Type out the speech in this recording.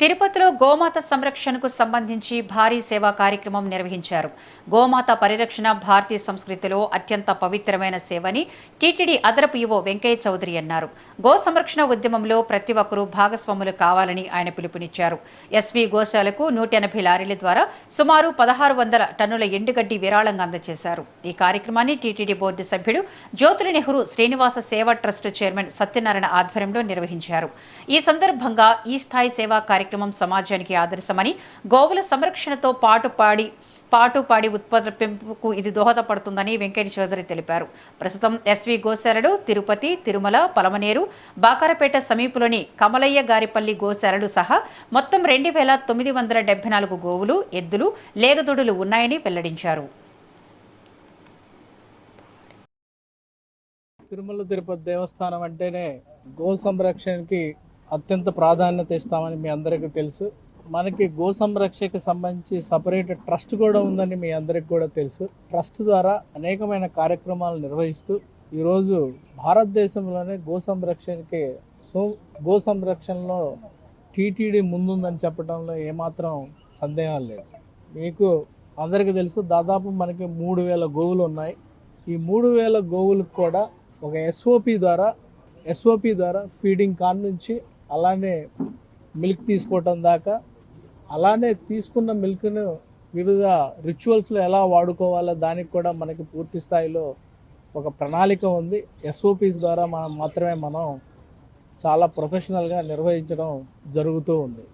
తిరుపతిలో గోమాత సంరక్షణకు సంబంధించి భారీ సేవా కార్యక్రమం నిర్వహించారు. గోమాత పరిరక్షణ భారతీయ సంస్కృతిలో అత్యంత పవిత్రమైన సేవని టీటీడీ అదనపు ఈవో వెంకయ్య చౌదరి అన్నారు. గో సంరక్షణ ఉద్యమంలో ప్రతి ఒక్కరూ భాగస్వాములు కావాలని ఆయన పిలుపునిచ్చారు. ఎస్వీ గోశాలకు 180 లారీల ద్వారా సుమారు 1600 టన్నుల ఎండుగడ్డి విరాళంగా అందజేశారు. ఈ కార్యక్రమాన్ని టీటీడీ బోర్డు సభ్యుడు జ్యోతుల నెహ్రూ శ్రీనివాస సేవా ట్రస్ట్ చైర్మన్ సత్యనారాయణ ఆధ్వర్యంలో నిర్వహించారు. ఈ సందర్భంగా ఈ స్థాయి సేవా కార్యక్రమం సమాజానికి ఆదర్శమని, గోవుల సంరక్షణతో పాటుపాడి ఉత్పత్తుల పెంపుకు ఇది దోహదపడుతుందని వెంకయ్య చౌదరి తెలిపారు. ప్రస్తుతం ఎస్వీ గోశాలలు తిరుపతి, తిరుమల, పలమనేరు, బాకారపేట సమీపంలోని కమలయ్య గారిపల్లి గోశాలలు సహా మొత్తం 2974 గోవులు, ఎద్దులు, లేగదూడులు ఉన్నాయని వెల్లడించారు. తిరుమల తిరుపతి దేవస్థానం అంటేనే గో సంరక్షణకి అత్యంత ప్రాధాన్యత ఇస్తామని మీ అందరికీ తెలుసు. మనకి గో సంరక్షణకి సంబంధించి సపరేట్ ట్రస్ట్ కూడా ఉందని మీ అందరికి కూడా తెలుసు. ట్రస్ట్ ద్వారా అనేకమైన కార్యక్రమాలు నిర్వహిస్తూ ఈరోజు భారతదేశంలోనే గో సంరక్షణలో టీటీడీ ముందుందని చెప్పడంలో ఏమాత్రం సందేహం లేదు. మీకు అందరికీ తెలుసు, దాదాపు మనకి 3000 గోవులు ఉన్నాయి. ఈ 3000 గోవులకు కూడా ఒక ఎస్ఓపి ద్వారా ఫీడింగ్ కాన్ నుంచి అలానే మిల్క్ తీసుకోవటం దాకా, అలానే తీసుకున్న మిల్క్ను వివిధ రిచువల్స్లో ఎలా వాడుకోవాలో దానికి కూడా మనకి పూర్తి స్థాయిలో ఒక ప్రణాళిక ఉంది. ఎస్ఓపిస్ ద్వారా మనం చాలా ప్రొఫెషనల్గా నిర్వహించడం జరుగుతూ ఉంది.